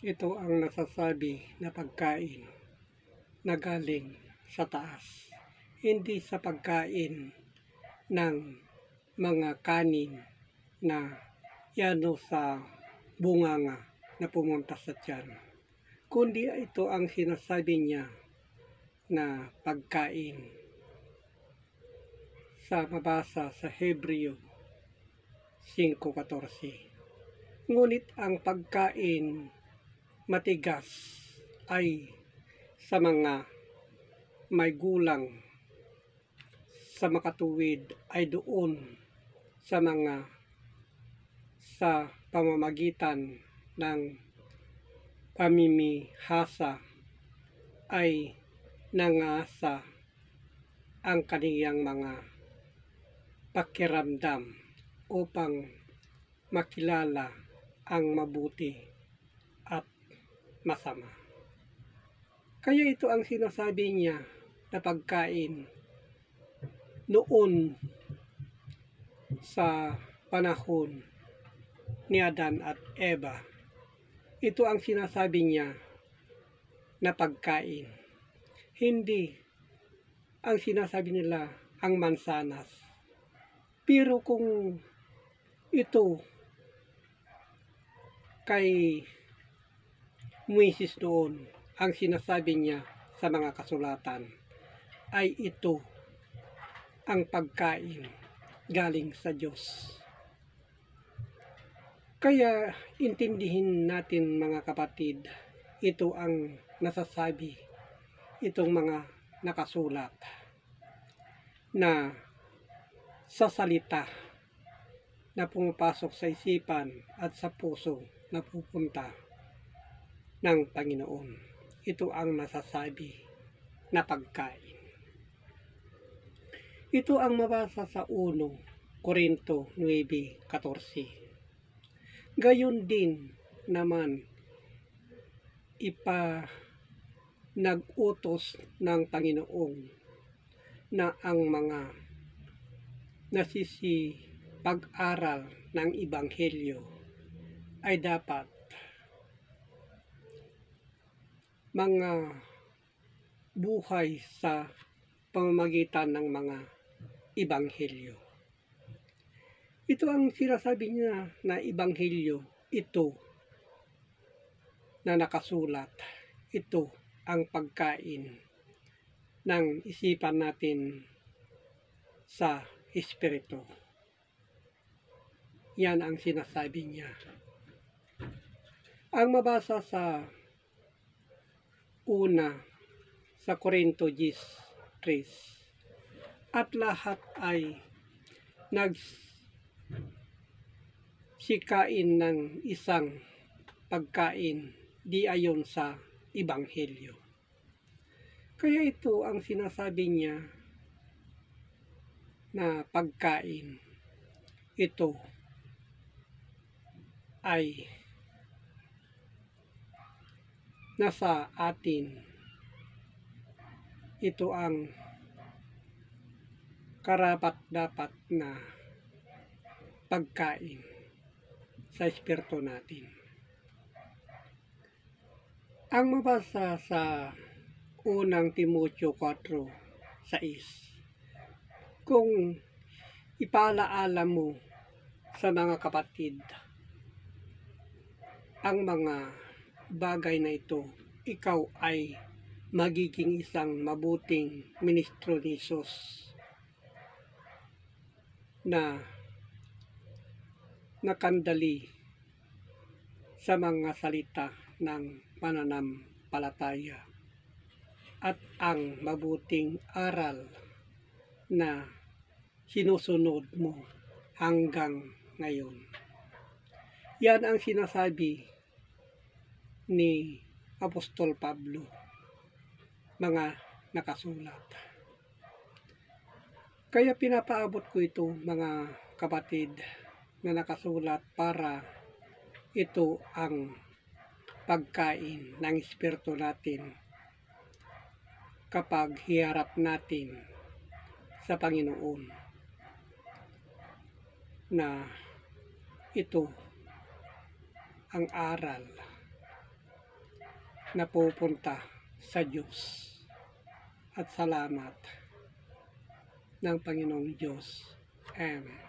Ito ang nasasabi na pagkain na galing sa taas, hindi sa pagkain ng mga kanin na yano sa bunganga na pumunta sa tiyan, kundi ito ang sinasabi niya na pagkain sa mabasa sa Hebreo 5:14. Ngunit ang pagkain matigas ay sa mga may gulang, sa makatuwid ay doon sa mga sa pamamagitan ng pamimihasa ay nangasa ang kaniyang mga pakiramdam upang makilala ang mabuti at masama. Kaya ito ang sinasabi niya na pagkain noon sa panahon ni Adan at Eva. Ito ang sinasabi niya na pagkain. Hindi ang sinasabi nila ang mansanas. Pero kung ito kay Moises noon, ang sinasabi niya sa mga kasulatan ay ito ang pagkain galing sa Diyos. Kaya intindihin natin mga kapatid, ito ang nasasabi itong mga nakasulat na sa salita na pumapasok sa isipan at sa puso na pupunta ng Panginoon. Ito ang nasasabi na pagkain. Ito ang mabasa sa 1 Korinto 9:14. Gayon din naman nag-utos ng Panginoon na ang mga nasisipag-aral ng Ebanghelyo ay dapat mga buhay sa pamamagitan ng mga Ebanghelyo. Ito ang sinasabi niya na Ebanghelyo, ito na nakasulat, ito ang pagkain ng isipan natin sa Espiritu. Yan ang sinasabi niya. Ang mabasa sa sa Korinto 10:3, at lahat ay nagsikain ng isang pagkain di ayon sa Ebanghelyo. Kaya ito ang sinasabi niya na pagkain. Ito ay nasa atin. Ito ang karapat-dapat na pagkain sa espiritu natin. Ang mabasa sa 1 Timoteo 4:6, kung ipaalaala mo sa mga kapatid ang mga bagay na ito, ikaw ay magiging isang mabuting ministro ni Jesus na nakandali sa mga salita ng pananampalataya at ang mabuting aral na sinusunod mo hanggang ngayon. Yan ang sinasabi ni Apostol Pablo, mga nakasulat. Kaya pinapaabot ko ito mga kapatid na nakasulat para ito ang pagkain ng espiritu natin kapag hiharap natin sa Panginoon, na ito ang aral napupunta sa Diyos. At salamat ng Panginoong Diyos. Amen.